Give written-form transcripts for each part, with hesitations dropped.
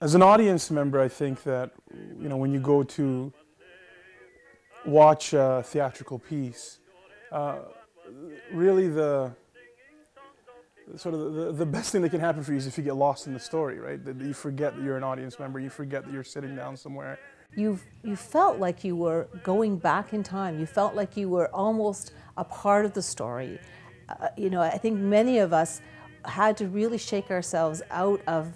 As an audience member, I think that, when you go to watch a theatrical piece, really the best thing that can happen for you is if you get lost in the story, right? That you forget that you're an audience member, you forget that you're sitting down somewhere. You felt like you were going back in time. You felt like you were almost a part of the story. I think many of us had to really shake ourselves out of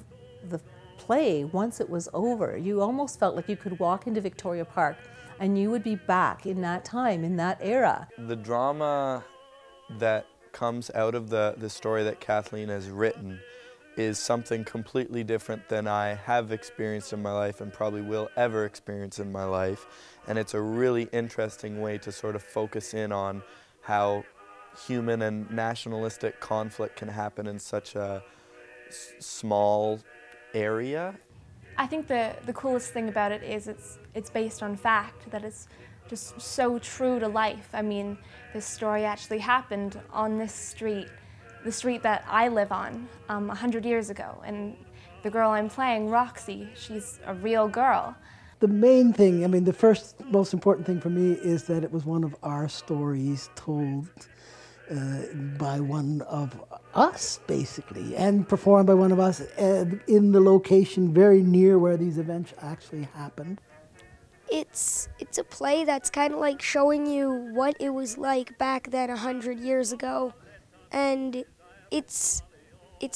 the play once it was over. You almost felt like you could walk into Victoria Park and you would be back in that time, in that era. The drama that comes out of the story that Kathleen has written is something completely different than I have experienced in my life and probably will ever experience in my life. And it's a really interesting way to sort of focus in on how human and nationalistic conflict can happen in such a small area. I think the coolest thing about it is it's based on fact, that it's just so true to life. I mean, this story actually happened on this street, the street that I live on 100 years ago. And the girl I'm playing, Roxy, she's a real girl. The main thing, the first most important thing for me is that it was one of our stories told by one of us, basically, and performed by one of us in the location very near where these events actually happened. It's a play that's kind of like showing you what it was like back then 100 years ago, and it's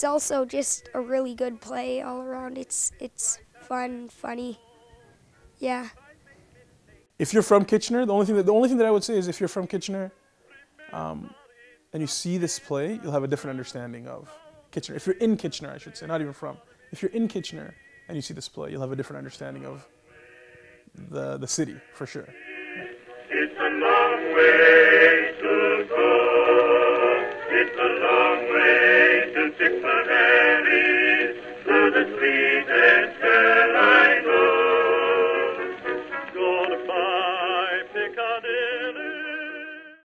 also just a really good play all around. It's fun, funny, yeah. If you're from Kitchener, the only thing that I would say is if you're from Kitchener, and you see this play, you'll have a different understanding of Kitchener. If you're in Kitchener, I should say, not even from. If you're in Kitchener and you see this play, you'll have a different understanding of the city, for sure. It's a long way.